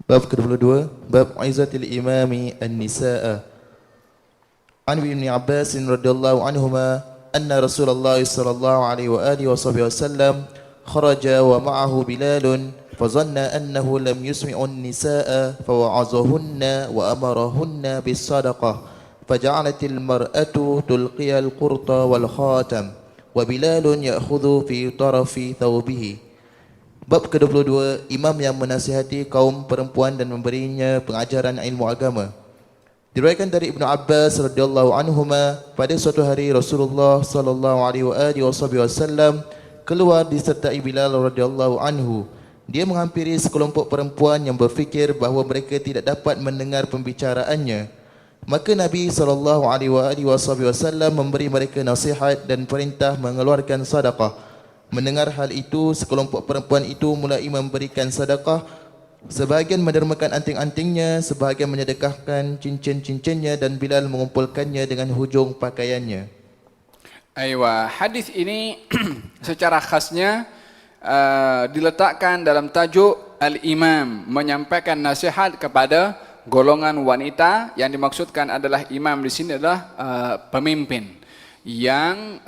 Bab ke-22, bab Izzatil Imami An-Nisa'a. An Ibn Abbas radhiyallahu anhuma anna Rasulullah sallallahu alaihi wa alihi wasallam kharaja wa ma'ahu Bilal fazanna annahu lam yusmi'u an-nisa'a fawa'azahunna wa amarahunna bis-sadaqah faja'alatil mar'atu tulqiya al-qurta wal khatam wa Bilal ya'khudhu fi tarafi thawbihi. Bab ke-22, imam yang menasihati kaum perempuan dan memberinya pengajaran ilmu agama. Diriwayatkan dari Ibnu Abbas radhiyallahu anhuma, pada suatu hari Rasulullah sallallahu alaihi wasallam keluar disertai Bilal radhiyallahu anhu. Dia menghampiri sekelompok perempuan yang berfikir bahawa mereka tidak dapat mendengar pembicaraannya. Maka Nabi sallallahu alaihi wasallam memberi mereka nasihat dan perintah mengeluarkan sedekah. Mendengar hal itu, sekelompok perempuan itu mulai memberikan sedekah. Sebahagian mendermakan anting-antingnya, sebahagian menyedekahkan cincin-cincinnya, dan Bilal mengumpulkannya dengan hujung pakaiannya. Aywa, hadis ini secara khasnya diletakkan dalam tajuk Al-Imam, menyampaikan nasihat kepada golongan wanita. Yang dimaksudkan adalah imam di sini adalah pemimpin yang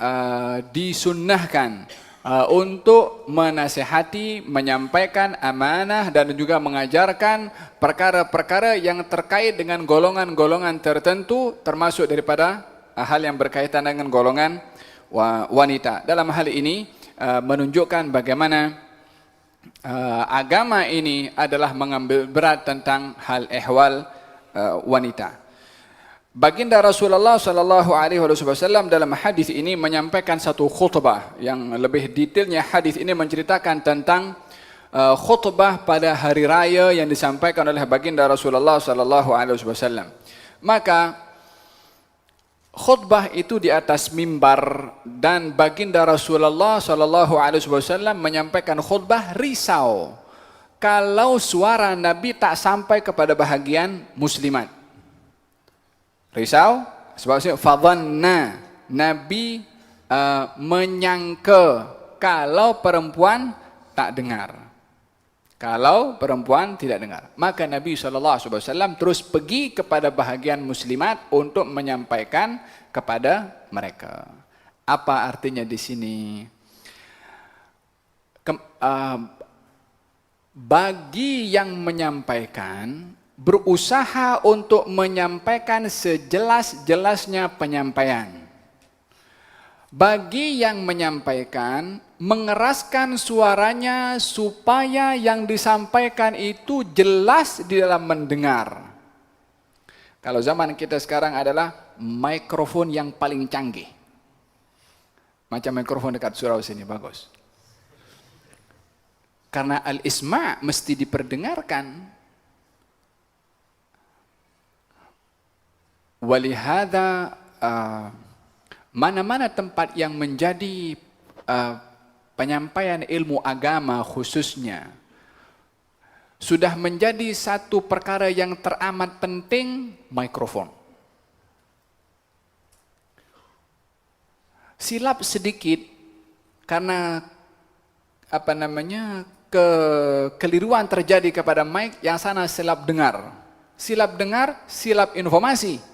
disunnahkan untuk menasihati, menyampaikan amanah dan juga mengajarkan perkara-perkara yang terkait dengan golongan-golongan tertentu, termasuk daripada hal yang berkaitan dengan golongan wanita. Dalam hal ini menunjukkan bagaimana agama ini adalah mengambil berat tentang hal ehwal wanita. Baginda Rasulullah sallallahu alaihi wasallam dalam hadis ini menyampaikan satu khutbah yang lebih detailnya. Hadis ini menceritakan tentang khutbah pada hari raya yang disampaikan oleh baginda Rasulullah sallallahu alaihi wasallam. Maka khutbah itu di atas mimbar, dan baginda Rasulullah sallallahu alaihi wasallam menyampaikan khutbah risau kalau suara Nabi tak sampai kepada bahagian muslimat. Risau sebab fadhanna, Nabi menyangka kalau perempuan tak dengar, kalau perempuan tidak dengar. Maka Nabi SAW terus pergi kepada bahagian muslimat untuk menyampaikan kepada mereka. Apa artinya di sini? Bagi yang menyampaikan, berusaha untuk menyampaikan sejelas-jelasnya penyampaian. Bagi yang menyampaikan, mengeraskan suaranya supaya yang disampaikan itu jelas di dalam mendengar. Kalau zaman kita sekarang adalah mikrofon yang paling canggih. Macam mikrofon dekat surau sini, bagus. Karena al-isma' mesti diperdengarkan. Walihada mana-mana tempat yang menjadi penyampaian ilmu agama khususnya sudah menjadi satu perkara yang teramat penting, mikrofon. Silap sedikit karena kekeliruan terjadi kepada mic, yang sana silap dengar. Silap dengar, silap informasi.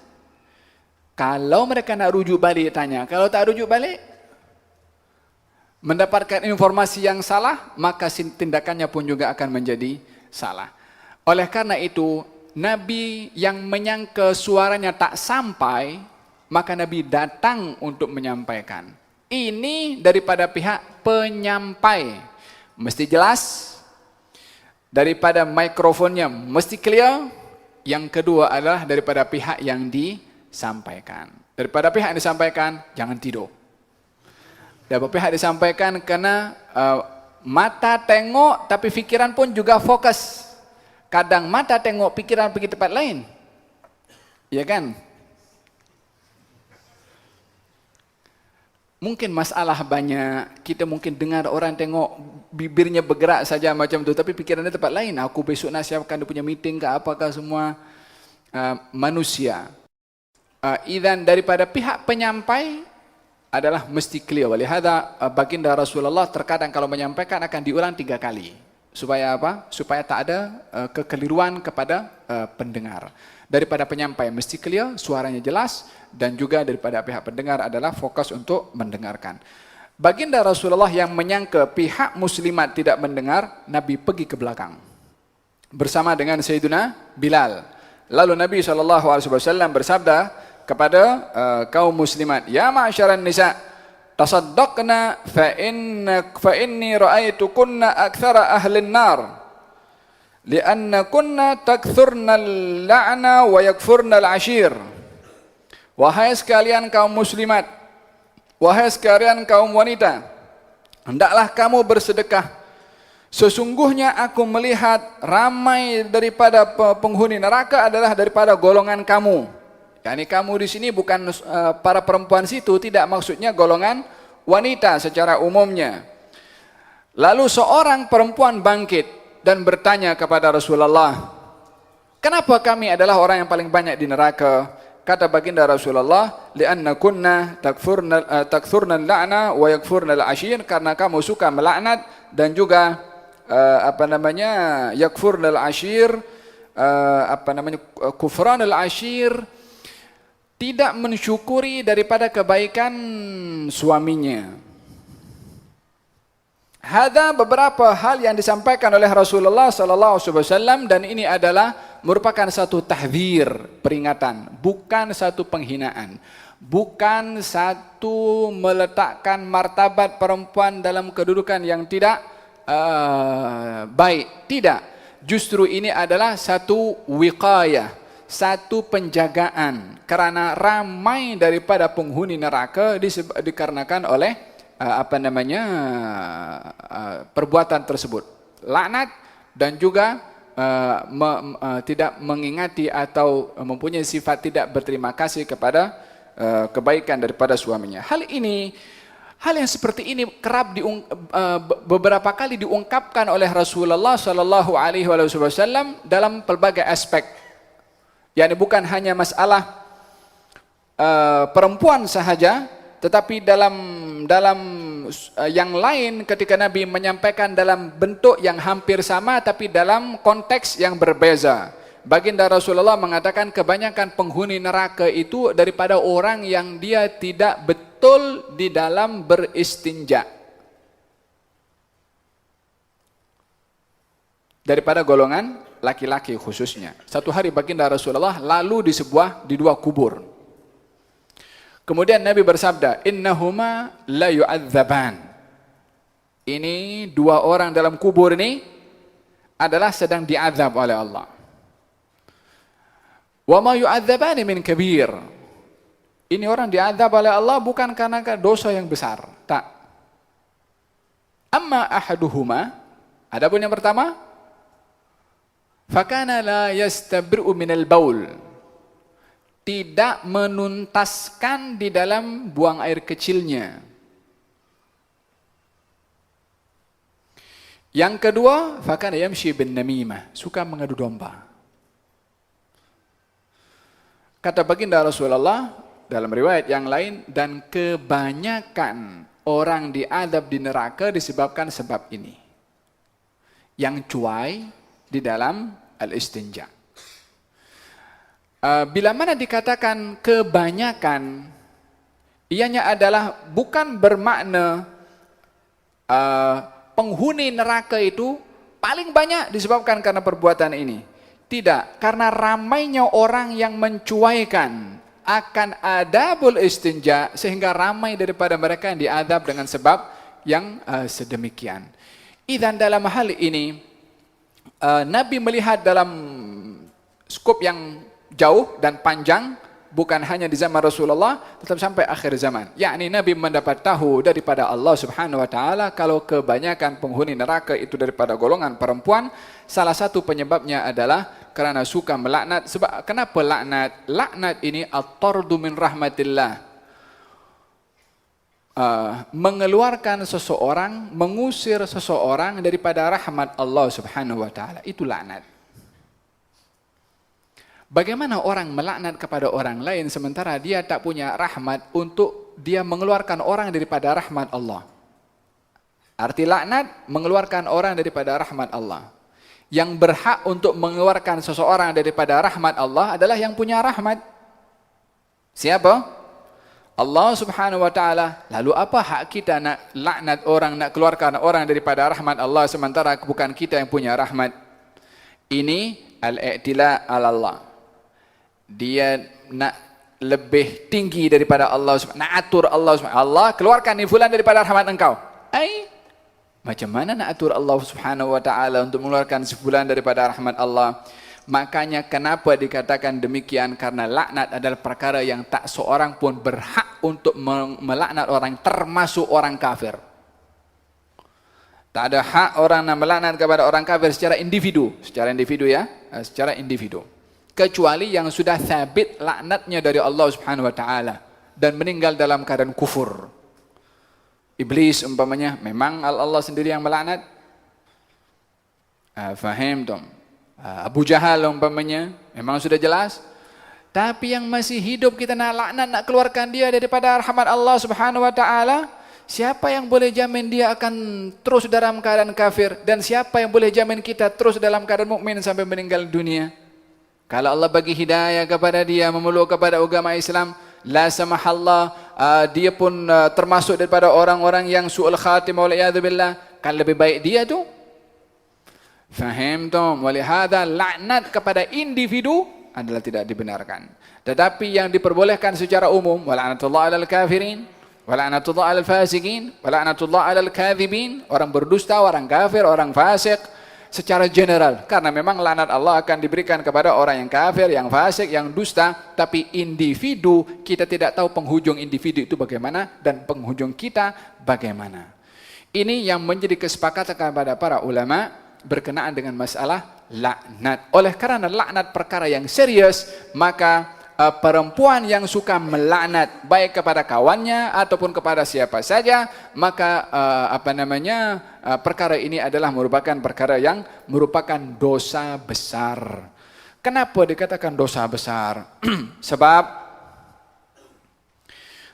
Kalau mereka nak rujuk balik, tanya. Kalau tak rujuk balik, mendapatkan informasi yang salah, maka tindakannya pun juga akan menjadi salah. Oleh karena itu, Nabi yang menyangka suaranya tak sampai, maka Nabi datang untuk menyampaikan. Ini daripada pihak penyampai, mesti jelas. Daripada mikrofonnya mesti clear. Yang kedua adalah daripada pihak yang disampaikan. Daripada pihak yang disampaikan, jangan tidur. Daripada pihak disampaikan, kena mata tengok tapi fikiran pun juga fokus. Kadang mata tengok, pikiran pergi tempat lain. Ya kan? Mungkin masalah banyak, kita mungkin dengar orang tengok bibirnya bergerak saja macam tu, tapi pikirannya tempat lain. Aku besok nak siapkan dia punya meeting ke apakah semua. Manusia. Idzan daripada pihak penyampai adalah mesti clear. Walihada baginda Rasulullah terkadang kalau menyampaikan akan diulang 3 kali Supaya apa? Supaya tak ada kekeliruan kepada pendengar. Daripada penyampai mesti clear, suaranya jelas, dan juga daripada pihak pendengar adalah fokus untuk mendengarkan. Baginda Rasulullah yang menyangka pihak muslimat tidak mendengar, Nabi pergi ke belakang bersama dengan Sayyidina Bilal. Lalu Nabi SAW bersabda kepada kaum muslimat, "Ya ma'syaran nisa, tasaddaqna fa inni ra'aitukunna aktsara ahlin nar li'anna kunna takthurna al-la'na wa yakfurna al-ashir." Wahai sekalian kaum muslimat, wahai sekalian kaum wanita, hendaklah kamu bersedekah. Sesungguhnya aku melihat ramai daripada penghuni neraka adalah daripada golongan kamu. Yani kamu di sini bukan para perempuan situ, tidak, maksudnya golongan wanita secara umumnya. Lalu seorang perempuan bangkit dan bertanya kepada Rasulullah, "Kenapa kami adalah orang yang paling banyak di neraka?" Kata baginda Rasulullah, "Li'anna kunna takthurna al-la'na wa yakfurna al-ashir." Karena kamu suka melaknat dan juga yakfurna al-ashir, kufran al-ashir, tidak mensyukuri daripada kebaikan suaminya. Ada beberapa hal yang disampaikan oleh Rasulullah SAW, dan ini adalah merupakan satu tahdzir, peringatan, bukan satu penghinaan, bukan satu meletakkan martabat perempuan dalam kedudukan yang tidak baik. Tidak, justru ini adalah satu wiqayah, satu penjagaan, karena ramai daripada penghuni neraka dikarenakan oleh perbuatan tersebut, laknat, dan juga tidak mengingati atau mempunyai sifat tidak berterima kasih kepada kebaikan daripada suaminya. Hal yang seperti ini kerap beberapa kali diungkapkan oleh Rasulullah SAW dalam pelbagai aspek. Yani bukan hanya masalah perempuan sahaja, tetapi dalam yang lain ketika Nabi menyampaikan dalam bentuk yang hampir sama tapi dalam konteks yang berbeza. Baginda Rasulullah mengatakan kebanyakan penghuni neraka itu daripada orang yang dia tidak betul di dalam beristinja, daripada golongan laki-laki khususnya. Satu hari baginda Rasulullah lalu di dua kubur. Kemudian Nabi bersabda, "Innahuma la yu'adzaban." Ini dua orang dalam kubur ini adalah sedang diazab oleh Allah. "Wa ma yu'adzabani min kabir." Ini orang diazab oleh Allah bukan karena dosa yang besar, tak. Amma ahaduhuma, adapun yang pertama, fakana la yastabri'u minal baul, tidak menuntaskan di dalam buang air kecilnya. Yang kedua, fakana yamshi bin namimah, suka mengadu domba. Kata baginda Rasulullah dalam riwayat yang lain, dan kebanyakan orang diadab di neraka disebabkan sebab ini, yang cuai di dalam al-istinja. Bila mana dikatakan kebanyakan, ianya adalah bukan bermakna penghuni neraka itu paling banyak disebabkan karena perbuatan ini. Tidak, karena ramainya orang yang mencuaikan akan adabul istinja, sehingga ramai daripada mereka yang diadab dengan sebab yang sedemikian. Idzan dalam hal ini Nabi melihat dalam skop yang jauh dan panjang, bukan hanya di zaman Rasulullah, tetap sampai akhir zaman. Yakni Nabi mendapat tahu daripada Allah Subhanahu wa taala kalau kebanyakan penghuni neraka itu daripada golongan perempuan. Salah satu penyebabnya adalah karena suka melaknat. Sebab kenapa laknat? Laknat ini at-tardu min rahmatillah. Mengeluarkan seseorang, mengusir seseorang daripada rahmat Allah Subhanahu wa taala. Itu laknat. Bagaimana orang melaknat kepada orang lain sementara dia tak punya rahmat untuk dia mengeluarkan orang daripada rahmat Allah? Arti laknat mengeluarkan orang daripada rahmat Allah. Yang berhak untuk mengeluarkan seseorang daripada rahmat Allah adalah yang punya rahmat. Siapa? Allah Subhanahu wa taala. Lalu apa hak kita nak laknat orang, nak keluarkan orang daripada rahmat Allah sementara bukan kita yang punya rahmat? Ini al-i'tila 'ala Allah. Dia nak lebih tinggi daripada Allah, nak atur Allah. Allah keluarkan ni fulan daripada rahmat engkau. Macam mana nak atur Allah Subhanahu wa taala untuk mengeluarkan si fulan daripada rahmat Allah? Makanya kenapa dikatakan demikian? Karena laknat adalah perkara yang tak seorang pun berhak untuk melaknat orang, termasuk orang kafir. Tak ada hak orang nak melaknat kepada orang kafir secara individu ya, secara individu. Kecuali yang sudah sabit laknatnya dari Allah Subhanahu wa taala dan meninggal dalam keadaan kufur. Iblis umpamanya, memang Allah sendiri yang melaknat. Faham dong? Abu Jahal umpamanya, memang sudah jelas. Tapi yang masih hidup kita nak laknat, nak keluarkan dia daripada rahmat Allah Subhanahu wa taala. Siapa yang boleh jamin dia akan terus dalam keadaan kafir, dan siapa yang boleh jamin kita terus dalam keadaan mukmin sampai meninggal dunia? Kalau Allah bagi hidayah kepada dia, memeluk kepada agama Islam, la samahallah, dia pun termasuk daripada orang-orang yang su'ul khatimah wal'iyadzubillah. Kan lebih baik dia tu. Faham tom? Walihada laknat kepada individu adalah tidak dibenarkan. Tetapi yang diperbolehkan secara umum, wala'natullah alal kafirin, wala'natullah alal fasikin, wala'natullah alal kadhibin, orang berdusta, orang kafir, orang fasik, secara general. Karena memang laknat Allah akan diberikan kepada orang yang kafir, yang fasik, yang dusta. Tapi individu, kita tidak tahu penghujung individu itu bagaimana dan penghujung kita bagaimana. Ini yang menjadi kesepakatan kepada para ulama berkenaan dengan masalah laknat. Oleh karena laknat perkara yang serius, maka perempuan yang suka melaknat baik kepada kawannya ataupun kepada siapa saja, maka perkara ini adalah merupakan perkara yang merupakan dosa besar. Kenapa dikatakan dosa besar? Sebab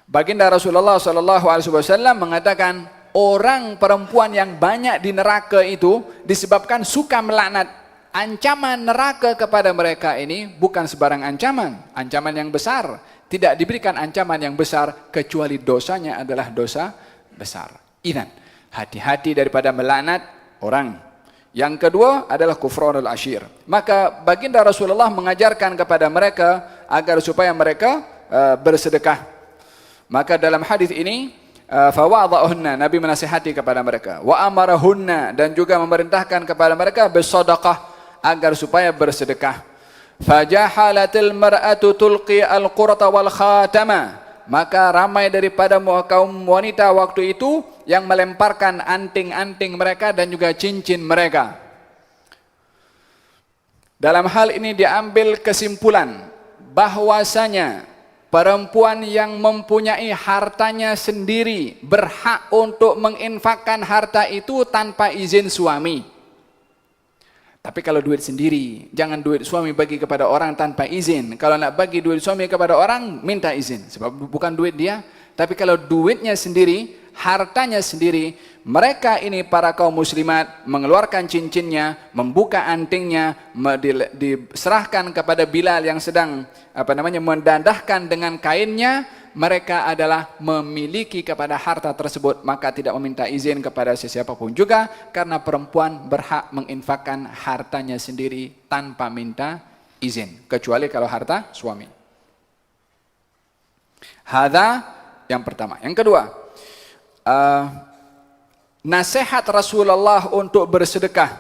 baginda Rasulullah SAW mengatakan orang perempuan yang banyak di neraka itu disebabkan suka melaknat. Ancaman neraka kepada mereka ini bukan sebarang ancaman, ancaman yang besar. Tidak diberikan ancaman yang besar kecuali dosanya adalah dosa besar. Idzan, hati-hati daripada melaknat orang. Yang kedua adalah kufranul ashir. Maka baginda Rasulullah mengajarkan kepada mereka agar supaya mereka bersedekah. Maka dalam hadis ini fawadha'uhunna, Nabi menasihati kepada mereka, wa amarahunna, dan juga memerintahkan kepada mereka bersedekah, agar supaya bersedekah. Fajahalatil mar'atu tulqi al-qurata wal khatama, maka ramai daripada kaum wanita waktu itu yang melemparkan anting-anting mereka dan juga cincin mereka. Dalam hal ini diambil kesimpulan bahwasanya perempuan yang mempunyai hartanya sendiri berhak untuk menginfakkan harta itu tanpa izin suami. Tapi kalau duit sendiri, jangan duit suami bagi kepada orang tanpa izin. Kalau nak bagi duit suami kepada orang, minta izin. Sebab bukan duit dia. Tapi kalau duitnya sendiri, hartanya sendiri, mereka ini para kaum muslimat mengeluarkan cincinnya, membuka antingnya, diserahkan kepada Bilal yang sedang mendandahkan dengan kainnya. Mereka adalah memiliki kepada harta tersebut, maka tidak meminta izin kepada sesiapapun juga, karena perempuan berhak menginfakkan hartanya sendiri tanpa minta izin, kecuali kalau harta suami. Hadza yang pertama. Yang kedua, nasihat Rasulullah untuk bersedekah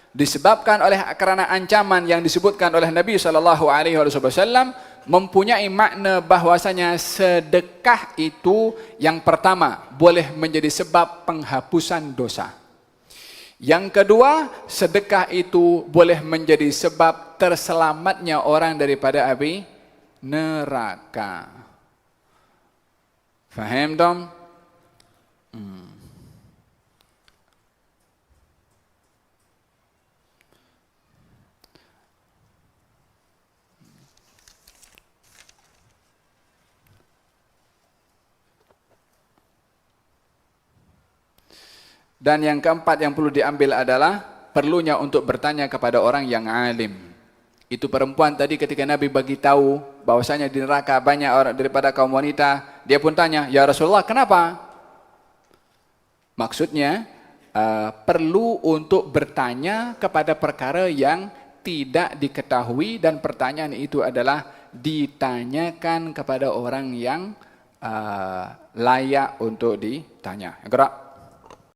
disebabkan karena ancaman yang disebutkan oleh Nabi SAW mempunyai makna bahwasanya sedekah itu yang pertama boleh menjadi sebab penghapusan dosa. Yang kedua, sedekah itu boleh menjadi sebab terselamatnya orang daripada api neraka. Faham dong? Dan yang keempat yang perlu diambil adalah perlunya untuk bertanya kepada orang yang alim. Itu perempuan tadi ketika Nabi bagi tahu bahwasanya di neraka banyak orang daripada kaum wanita, dia pun tanya, "Ya Rasulullah, kenapa?" Maksudnya perlu untuk bertanya kepada perkara yang tidak diketahui, dan pertanyaan itu adalah ditanyakan kepada orang yang layak untuk ditanya. Gerak.